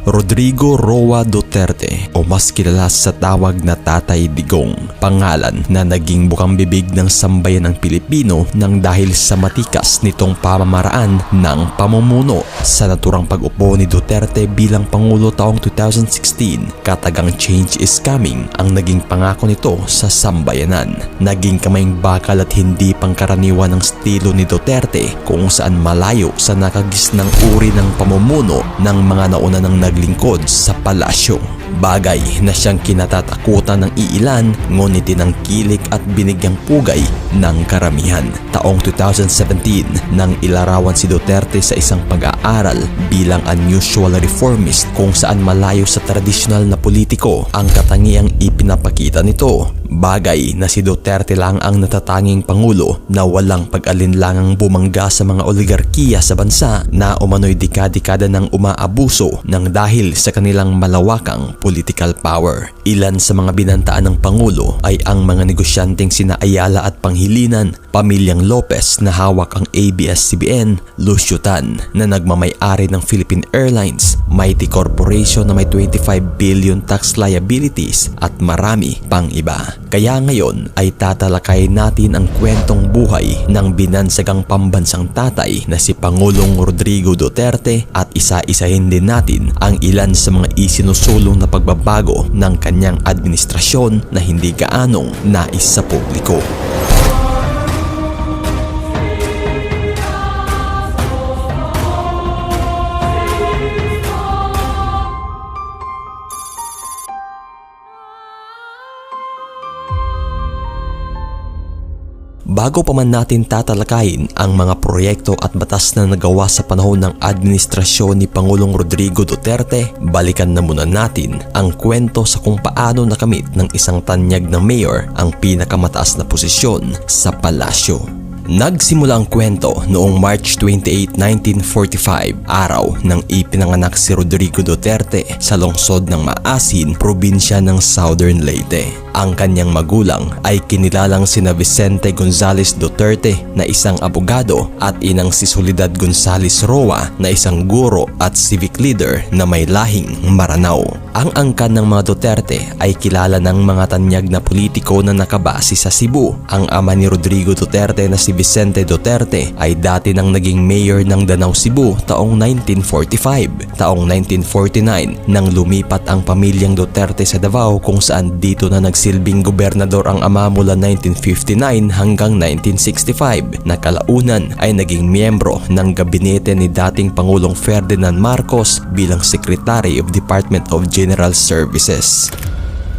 Rodrigo Roa Duterte o mas kilala sa tawag na Tatay Digong, pangalan na naging bukang bibig ng sambayan ng Pilipino nang dahil sa matikas nitong pamamaraan ng pamumuno. Sa naturang pag-upo ni Duterte bilang Pangulo taong 2016, katagang change is coming ang naging pangako nito sa sambayanan. Naging kamayang bakal at hindi pangkaraniwan ang estilo ni Duterte kung saan malayo sa nakagisnang uri ng pamumuno ng mga nauna ng naglingkod sa palasyo. Bagay na siyang kinatatakutan ng iilan, ngunit tinangkilik at binigyang pugay ng karamihan. Taong 2017 nang ilarawan si Duterte sa isang pag-aaral bilang unusual reformist kung saan malayo sa tradisyonal na politiko ang katangiang ipinapakita nito. Bagay na si Duterte lang ang natatanging pangulo na walang pag-alinlangang bumangga sa mga oligarkiya sa bansa na umano'y dekada-dekada ng umaabuso ng dahil sa kanilang malawakang political power. Ilan sa mga binantaan ng pangulo ay ang mga negosyanteng sina Ayala at Pangilinan, pamilyang Lopez na hawak ang ABS-CBN, Lucio Tan na nagmamay-ari ng Philippine Airlines, Mighty Corporation na may 25 billion tax liabilities at marami pang iba. Kaya ngayon ay tatalakayin natin ang kwentong buhay ng binansagang pambansang tatay na si Pangulong Rodrigo Duterte at isa-isahin din natin ang ilan sa mga isinusulong na pagbabago ng kanyang administrasyon na hindi gaanong nais sa publiko. Bago pa man natin tatalakayin ang mga proyekto at batas na nagawa sa panahon ng administrasyon ni Pangulong Rodrigo Duterte, balikan na muna natin ang kwento sa kung paano nakamit ng isang tanyag na mayor ang pinakamataas na posisyon sa palasyo. Nagsimula ang kwento noong March 28, 1945, araw nang ipinanganak si Rodrigo Duterte sa lungsod ng Maasin, probinsya ng Southern Leyte. Ang kanyang magulang ay kinilalang sina Vicente Gonzales Duterte na isang abogado at inang si Soledad Gonzales Roa na isang guro at civic leader na may lahing Maranao. Ang angkan ng mga Duterte ay kilala ng mga tanyag na politiko na nakabase sa Cebu. Ang ama ni Rodrigo Duterte na si Vicente Duterte ay dati nang naging mayor ng Danau, Cebu taong 1945. Taong 1949 nang lumipat ang pamilyang Duterte sa Davao kung saan dito na nagsilbing gobernador ang ama mula 1959 hanggang 1965 na kalaunan ay naging miyembro ng gabinete ni dating Pangulong Ferdinand Marcos bilang Secretary of Department of General Services.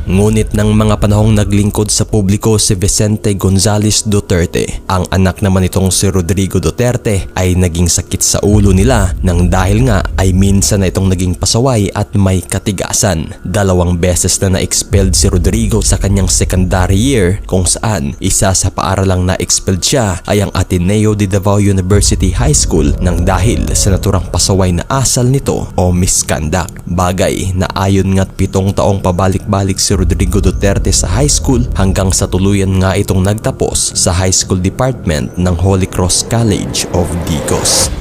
Ngunit ng mga panahong naglingkod sa publiko si Vicente Gonzales Duterte, ang anak naman itong si Rodrigo Duterte ay naging sakit sa ulo nila nang dahil nga ay minsan na itong naging pasaway at may katigasan. 2 beses na na-expelled si Rodrigo sa kanyang secondary year kung saan isa sa paaralang na-expelled siya ay ang Ateneo de Davao University High School nang dahil sa naturang pasaway na asal nito o misconduct. Bagay na ayon nga't 7 taong pabalik-balik si Rodrigo Duterte sa high school hanggang sa tuluyan nga itong nagtapos sa high school department ng Holy Cross College of Digos.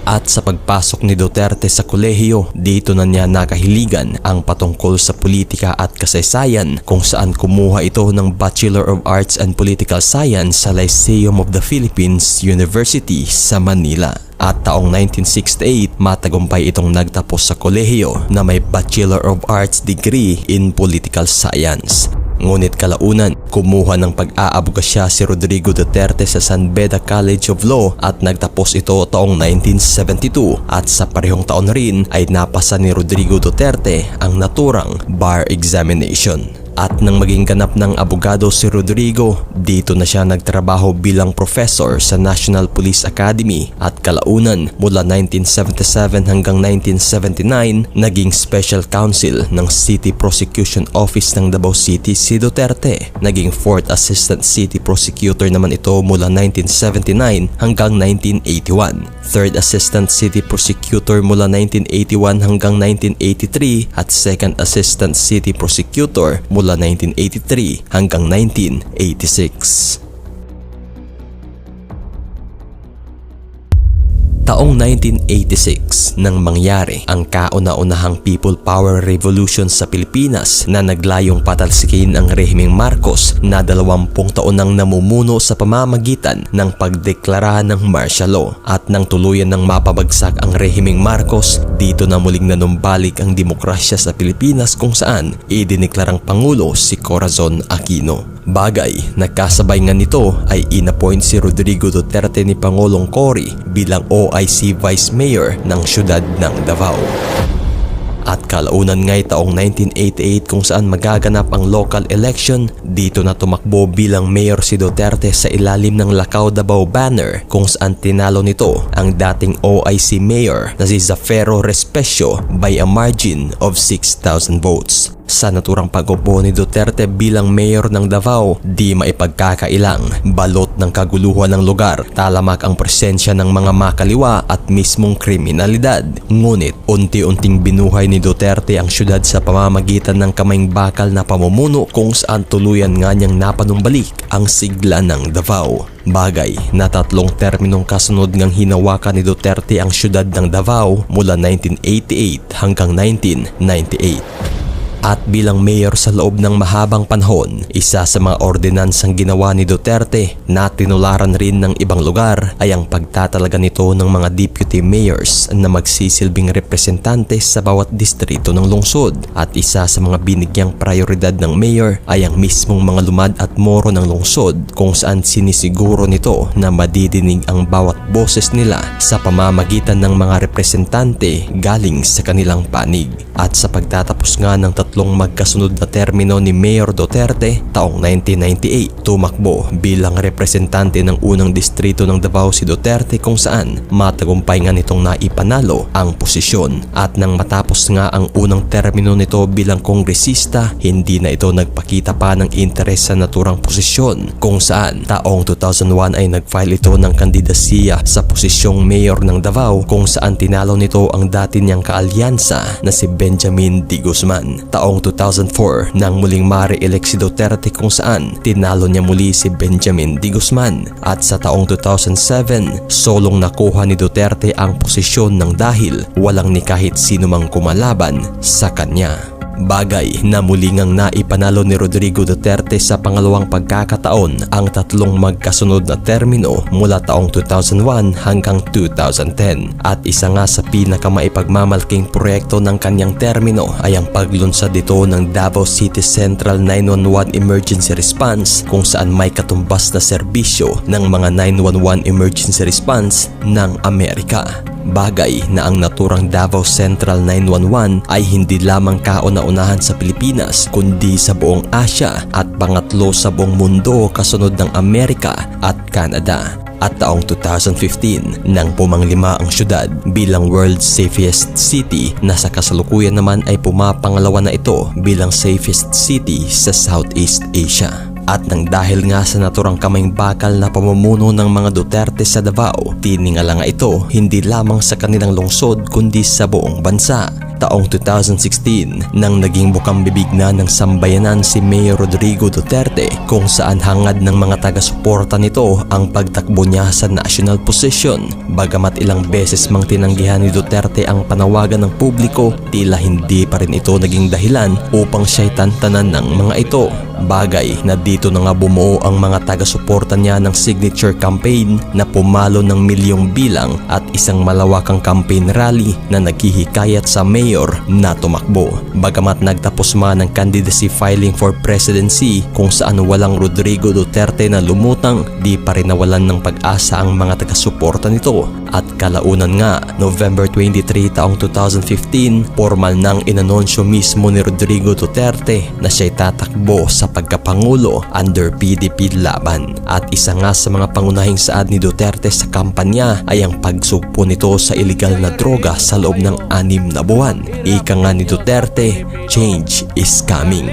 At sa pagpasok ni Duterte sa kolehiyo, dito na niya nakahiligan ang patungkol sa politika at kasaysayan kung saan kumuha ito ng Bachelor of Arts and Political Science sa Lyceum of the Philippines University sa Manila. At taong 1968, matagumpay itong nagtapos sa kolehiyo na may Bachelor of Arts degree in Political Science. Ngunit kalaunan, kumuha ng pag-aabogasya si Rodrigo Duterte sa San Beda College of Law at nagtapos ito taong 1972 at sa parehong taon rin ay napasa ni Rodrigo Duterte ang naturang bar examination. At nang maging ganap ng abogado si Rodrigo, dito na siya nagtrabaho bilang professor sa National Police Academy at kalaunan mula 1977 hanggang 1979 naging special counsel ng City Prosecution Office ng Davao City si Duterte. Naging 4th Assistant City Prosecutor naman ito mula 1979 hanggang 1981. 3rd Assistant City Prosecutor mula 1981 hanggang 1983 at 2nd Assistant City Prosecutor mula 1983 hanggang 1986. Taong 1986 nang mangyari ang kauna-unahang People Power Revolution sa Pilipinas na naglayong patalsikin ang rehimeng Marcos na 20 taon nang namumuno sa pamamagitan ng pagdeklara ng martial law. At nang tuluyan ng mapabagsak ang rehimeng Marcos, dito na muling nanumbalik ang demokrasya sa Pilipinas kung saan idineklarang Pangulo si Corazon Aquino. Bagay na kasabay nga nito ay inappoint si Rodrigo Duterte ni Pangulong Cory bilang OIC Vice Mayor ng siyudad ng Davao. At kalaunan nga'y taong 1988 kung saan magaganap ang local election, dito na tumakbo bilang mayor si Duterte sa ilalim ng Lakaw Davao banner kung saan tinalo nito ang dating OIC mayor na si Zafero Respecio by a margin of 6,000 votes. Sa naturang pag-upo ni Duterte bilang mayor ng Davao, di maipagkakailang balot ng kaguluhan ng lugar, talamak ang presensya ng mga makaliwa at mismong kriminalidad. Ngunit unti-unting binuhay ni Duterte ang syudad sa pamamagitan ng kamayng bakal na pamumuno kung saan tuluyan nga niyang napanumbalik ang sigla ng Davao. Bagay na 3 terminong kasunod ngang hinawakan ni Duterte ang syudad ng Davao mula 1988 hanggang 1998. At bilang mayor sa loob ng mahabang panahon, isa sa mga ordinansang ginawa ni Duterte na tinularan rin ng ibang lugar ay ang pagtatalaga nito ng mga deputy mayors na magsisilbing representante sa bawat distrito ng lungsod. At isa sa mga binigyang prioridad ng mayor ay ang mismong mga lumad at moro ng lungsod kung saan sinisiguro nito na madidinig ang bawat boses nila sa pamamagitan ng mga representante galing sa kanilang panig. At sa pagtatapos nga ng 3 magkasunod na termino ni Mayor Duterte taong 1998, tumakbo bilang representante ng unang distrito ng Davao si Duterte kung saan matagumpay nga nitong naipanalo ang posisyon. At nang matapos nga ang unang termino nito bilang kongresista, hindi na ito nagpakita pa ng interes sa naturang posisyon kung saan taong 2001 ay nag-file ito ng kandidasiya sa posisyong mayor ng Davao kung saan tinalo nito ang dati niyang kaalyansa na si Benjamin D. Guzman. Taong 2004 nang muling ma-re-elect si Duterte kung saan tinalo niya muli si Benjamin D. Guzman. At sa taong 2007, solong nakuha ni Duterte ang posisyon ng dahil walang ni kahit sino mang kumalaban sa kanya. Bagay na muli ngang naipanalo ni Rodrigo Duterte sa pangalawang pagkakataon ang 3 magkasunod na termino mula taong 2001 hanggang 2010. At isa nga sa pinakamaipagmamalking proyekto ng kanyang termino ay ang paglunsad dito ng Davao City Central 911 Emergency Response kung saan may katumbas na serbisyo ng mga 911 Emergency Response ng Amerika. Bagay na ang naturang Davao Central 911 ay hindi lamang kauna-unahan sa Pilipinas kundi sa buong Asia at pangatlo sa buong mundo kasunod ng Amerika at Canada. At taong 2015 nang pumanglima ang syudad bilang World's Safest City na sa kasalukuyan naman ay pumapangalawa na ito bilang safest city sa Southeast Asia. At nang dahil nga sa naturang kamayng bakal na pamumuno ng mga Duterte sa Davao, tiningala nga ito hindi lamang sa kanilang lungsod kundi sa buong bansa. Taong 2016 nang naging bukang bibig na ng sambayanan si Mayor Rodrigo Duterte kung saan hangad ng mga taga-suporta nito ang pagtakbo niya sa national position. Bagamat ilang beses mang tinanggihan ni Duterte ang panawagan ng publiko, tila hindi pa rin ito naging dahilan upang siya'y tantanan ng mga ito. Bagay na dito na nga bumuo ang mga taga-suporta niya ng signature campaign na pumalo ng milyong bilang at isang malawakang campaign rally na naghihikayat sa mayor na tumakbo. Bagamat nagtapos man ang candidacy filing for presidency kung saan walang Rodrigo Duterte na lumutang, di pa rin nawalan ng pag-asa ang mga taga-suporta nito. At kalaunan nga, November 23 taong 2015, formal nang inanunsyo mismo ni Rodrigo Duterte na siya'y tatakbo sa pagkapangulo under PDP laban. At isa nga sa mga pangunahing saad ni Duterte sa kampanya ay ang pagsugpo nito sa illegal na droga sa loob ng 6 na buwan. Ika nga ni Duterte, change is coming.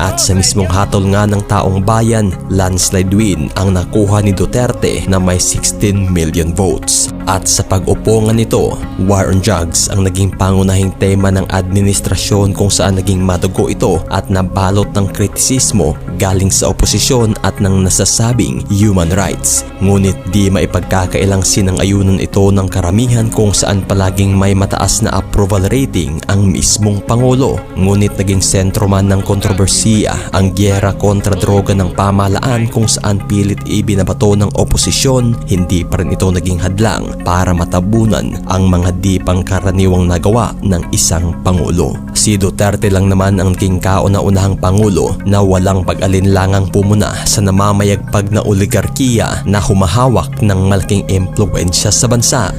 At sa mismong hatol nga ng taong bayan, landslide win ang nakuha ni Duterte na may 16 million votes. At sa pag-upo nga nito, War on Drugs ang naging pangunahing tema ng administrasyon kung saan naging madugo ito at nabalot ng kritisismo galing sa oposisyon at ng nasasabing human rights. Ngunit di maipagkakailang sinang-ayunan ito ng karamihan kung saan palaging may mataas na approval rating ang mismong Pangulo. Ngunit naging sentro man ng kontrobersiya ang gyera kontra droga ng pamahalaan kung saan pilit ibinabato ng oposisyon, hindi pa rin ito naging hadlang para matabunan ang mga di pangkaraniwang nagawa ng isang Pangulo. Si Duterte lang naman ang naging kauna-unahang Pangulo na walang pag-alinlangang pumuna sa namamayagpag na oligarkiya na humahawak ng malaking impluwensya sa bansa.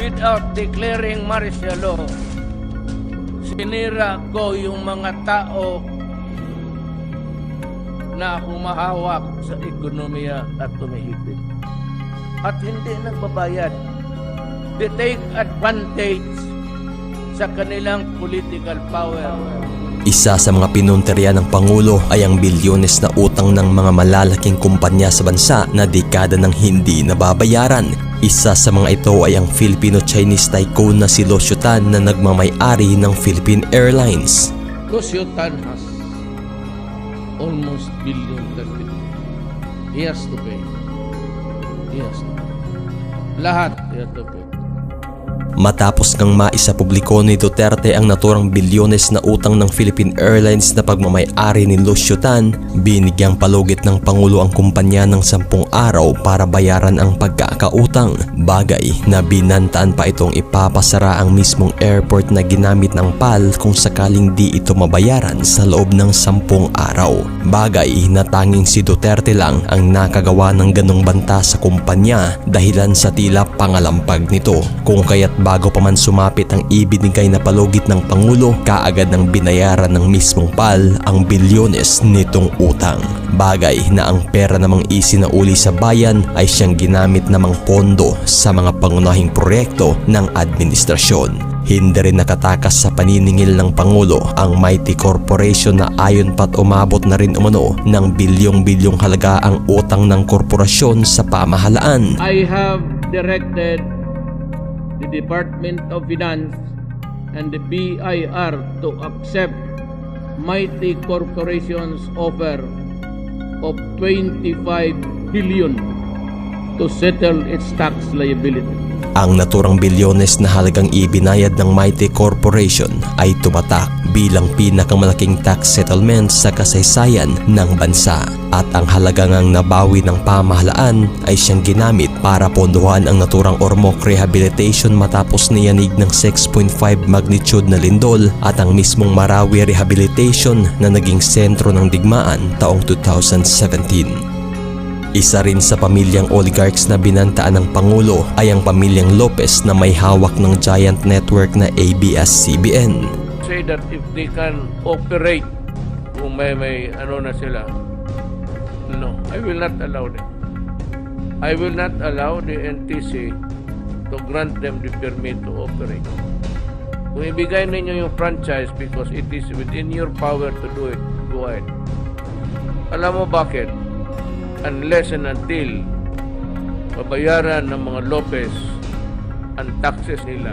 Without declaring martial law, sinira ko yung mga tao na humahawak sa ekonomiya at tumihigpit. At hindi nagbabayad. They take advantage sa kanilang political power. Isa sa mga pinunteriya ng Pangulo ay ang bilyones na utang ng mga malalaking kumpanya sa bansa na dekada nang hindi nababayaran. Isa sa mga ito ay ang Filipino-Chinese tycoon na si Lucio Tan na nagmamay-ari ng Philippine Airlines. Lucio Tan has almost billion $30 billion. He has to pay. Yes. Lahat ito po. Matapos ngang maisapubliko ni Duterte ang naturang bilyones na utang ng Philippine Airlines na pagmamay-ari ni Lucio Tan, binigyang palugit ng Pangulo ang kumpanya ng 10 araw para bayaran ang pagkakautang. Bagay na binantaan pa itong ipapasara ang mismong airport na ginamit ng PAL kung sakaling di ito mabayaran sa loob ng 10 araw. Bagay na tanging si Duterte lang ang nakagawa ng ganong banta sa kumpanya dahilan sa tila pangalampag nito. Kung kaya't bago pa man sumapit ang ibinigay na palugit ng Pangulo, kaagad ng binayaran ng mismong PAL ang bilyones nitong utang. Bagay na ang pera namang isinauli sa bayan ay siyang ginamit namang pondo sa mga pangunahing proyekto ng administrasyon. Hindi rin nakatakas sa paniningil ng Pangulo ang Mighty Corporation na ayon pat umabot na rin umano ng bilyong-bilyong halaga ang utang ng korporasyon sa pamahalaan. I have directed the Department of Finance and the BIR to accept Mighty Corporation's offer of 25 billion to settle its tax liability. Ang naturang bilyones na halagang ibinayad ng Mighty Corporation ay tumatak bilang pinakamalaking tax settlement sa kasaysayan ng bansa. At ang halagang ang nabawi ng pamahalaan ay siyang ginamit para pondohan ang naturang Ormoc Rehabilitation matapos niyanig ng 6.5 magnitude na lindol at ang mismong Marawi Rehabilitation na naging sentro ng digmaan taong 2017. Isa rin sa pamilyang oligarchs na binantaan ng Pangulo ay ang pamilyang Lopez na may hawak ng giant network na ABS-CBN. Say that if they can operate, kung may ano na sila, no, I will not allow them. I will not allow the NTC to grant them the permit to operate. Kung ibigay ninyo yung franchise because it is within your power to do it, go ahead. Alam mo bakit? Unless and until babayaran ng mga Lopez ang taxes nila.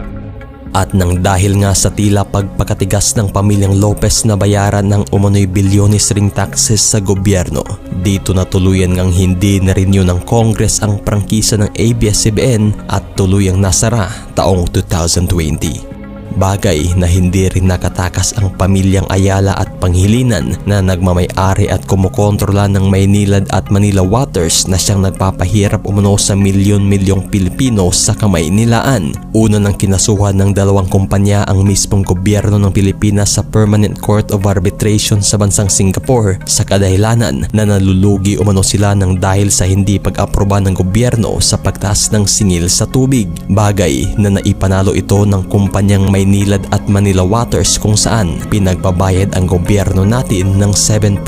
At nang dahil nga sa tila pagpakatigas ng pamilyang Lopez na bayaran ng umano'y bilyones ring taxes sa gobyerno, dito na tuluyan ngang hindi na renew ng Congress ang prangkisa ng ABS-CBN at tuluyang nasara taong 2020. Bagay na hindi rin nakatakas ang pamilyang Ayala at Panghilinan na nagmamay-ari at kumukontrola ng Maynilad at Manila Waters na siyang nagpapahirap umano sa milyon-milyong Pilipino sa Kamaynilaan. Una nang kinasuhan ng dalawang kumpanya ang mismong gobyerno ng Pilipinas sa Permanent Court of Arbitration sa bansang Singapore sa kadahilanan na nalulugi umano sila ng dahil sa hindi pag-aproba ng gobyerno sa pagtaas ng singil sa tubig. Bagay na naipanalo ito ng kumpanyang Maynilad at Manila Waters kung saan pinagbabayad ang gobyerno natin ng 7.4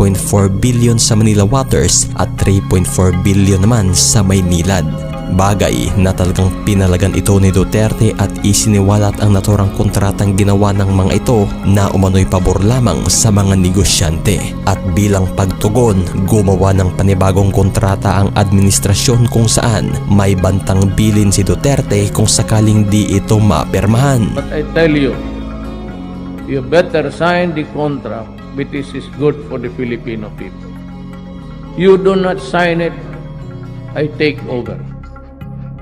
billion sa Manila Waters at 3.4 billion naman sa Maynilad. Bagay na talagang pinalagan ito ni Duterte at isiniwalat ang naturang kontratang ginawa ng mga ito na umano'y pabor lamang sa mga negosyante. At bilang pagtugon, gumawa ng panibagong kontrata ang administrasyon kung saan may bantang bilin si Duterte kung sakaling di ito mapirmahan. But I tell you, you better sign the contract because it's good for the Filipino people. You do not sign it, I take over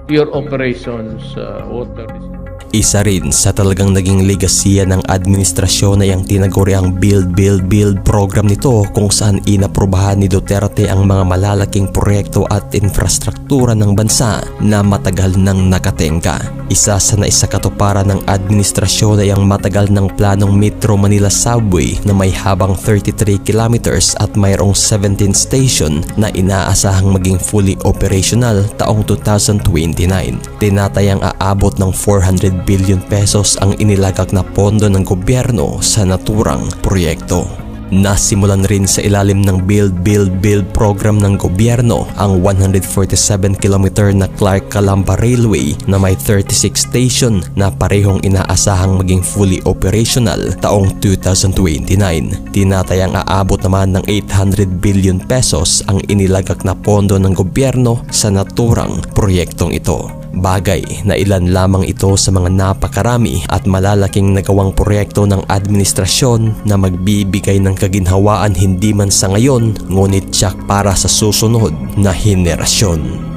your operations, water district. Isa rin sa talagang naging legasiya ng administrasyon ay ang tinaguriang Build program nito kung saan inaprubahan ni Duterte ang mga malalaking proyekto at infrastruktura ng bansa na matagal nang nakatengka. Isa sa naisakatuparan ng administrasyon ay ang matagal ng planong Metro Manila Subway na may habang 33 kilometers at mayroong 17 station na inaasahang maging fully operational taong 2029. Tinatayang aabot ng 400 billion pesos ang inilagak na pondo ng gobyerno sa naturang proyekto. Nasimulan rin sa ilalim ng Build program ng gobyerno ang 147 kilometer na Clark-Calamba Railway na may 36 station na parehong inaasahang maging fully operational taong 2029. Tinatayang aabot naman ng 800 billion pesos ang inilagak na pondo ng gobyerno sa naturang proyektong ito. Bagay na ilan lamang ito sa mga napakarami at malalaking nagawang proyekto ng administrasyon na magbibigay ng kaginhawaan hindi man sa ngayon ngunit tiyak para sa susunod na henerasyon.